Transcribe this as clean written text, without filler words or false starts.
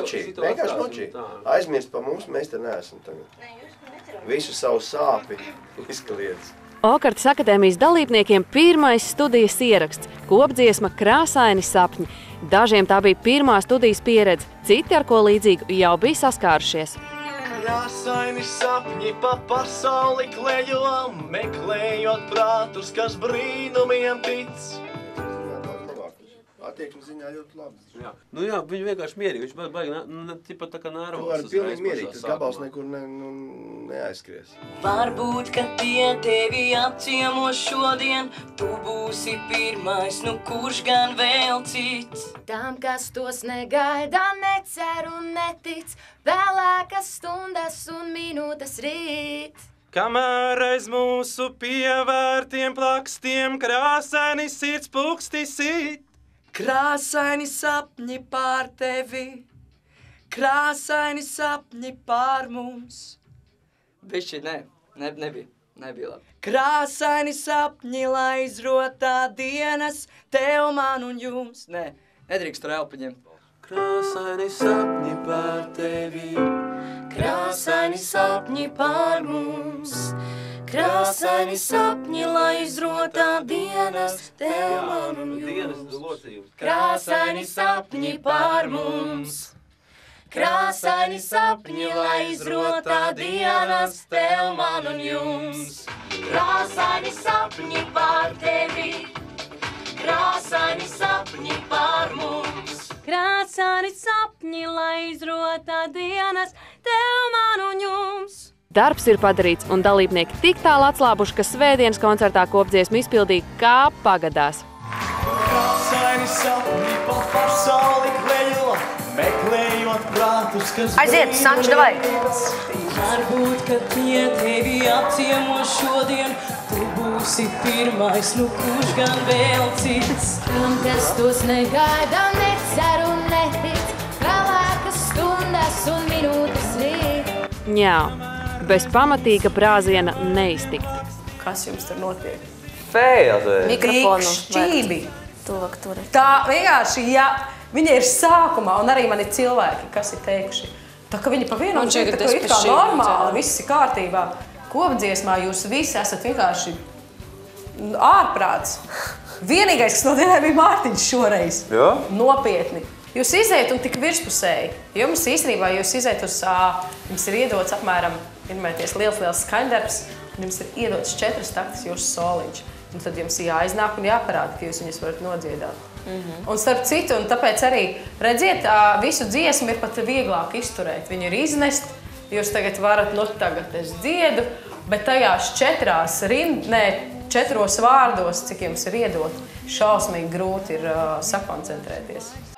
močī, vienkārši močī. Aizmirst pa mums, mēs te neesam tagad. Visu savu sāpi izkliedz. Okartas akadēmijas dalībniekiem pirmais studijas ieraksts – kopdziesma Krāsaini sapņi. Dažiem tā bija pirmā studijas pieredze, citi ar ko līdzīgu jau bija saskārušies. Krāsaini sapņi pa pasauli klejo, meklējot prātus, kas brīnumiem tic. Attieksmes ziņā ļoti labi. Jā. Nu jā, viņi vienkārši mierīgi, viņš baigi tipa tā kā nērvos. Tu vari pilnīgi mierīgi, tas gabals nekur neaizskries. Varbūt, ka tie tevi apciemo šodien, tu būsi pirmais, nu kurš gan vēl cits. Tam, kas tos negaida, necer un netic, vēlākas stundas un minūtes rīt. Kamēr aiz mūsu pievērtiem plakstiem krāsaini sirds puksti sit. Krāsaini sapņi pār tevi, krāsaini sapņi pār mums. Bišķi, nebija labi. Krāsaini sapņi, lai izrotā dienas, tev, man un jums. Nedrīkst tur elpu ņemt. Krāsaini sapņi pār tevi, Krāsaini sapņi pār mums. Krāsaini sapņi, lai izrotā dienas, tev, man un jums. Krāsaini sapņi pār mums. Krāsaini sapņi, lai izrotā dienas, tev, man un jums. Krāsaini sapņi pār tevi, krāsaini sapņi pār mums. Krāsaini sapņi, lai izrotā dienas, tev, man un jums. Darbs ir padarīts, un dalībnieki tik tālu atslābuši, ka svētdienas koncertā kopdziesmu izpildīja kā pagadās. krāsaini sapņi pa pasauli klejo, meklējot prātus, kas Aiziet, Sanč, davai! Varbūt, ka tie tevi apciemo šodien, tu būsi pirmais, nu kurš gan vēl cits. Tam, kas tos negaida, necer un netic, vēlākas stundas un minūtes rīt. Jā, bez pamatīga brāziena neiztikt. Kas jums tur notiek? Fēja! Mikrofonu. Šķībi. Tuvāk tur. Tā vienkārši, ja viņa ir sākumā, un arī man ir cilvēki, kas ir teikuši, tā ka viņi pa vienam šeit, tā kā normāli, viss ir kārtībā. Kopdziesmā jūs visi esat vienkārši ārprāts. Vienīgais, kas notiek, bija Mārtiņš šoreiz. Jo? Nopietni. Jūs iziet un tik virspusēji. Jums īstenībā jūs iziet uz, jums ir iedots apmēram, vienmēties liels skaņdarbs, un jums ir iedots 4 taktas jūsu soliņš. Un tad jums jāiznāk un jāparāda, ka jūs viņus varat nodziedāt. Un starp citu, un tāpēc arī, redziet, visu dziesmu ir pat vieglāk izturēt. Viņu ir iznest, jūs tagad varat, nu tagad es dziedu, bet tajās 4 vārdos, cik jums ir iedot, šausmīgi grūti ir sakoncentrēties.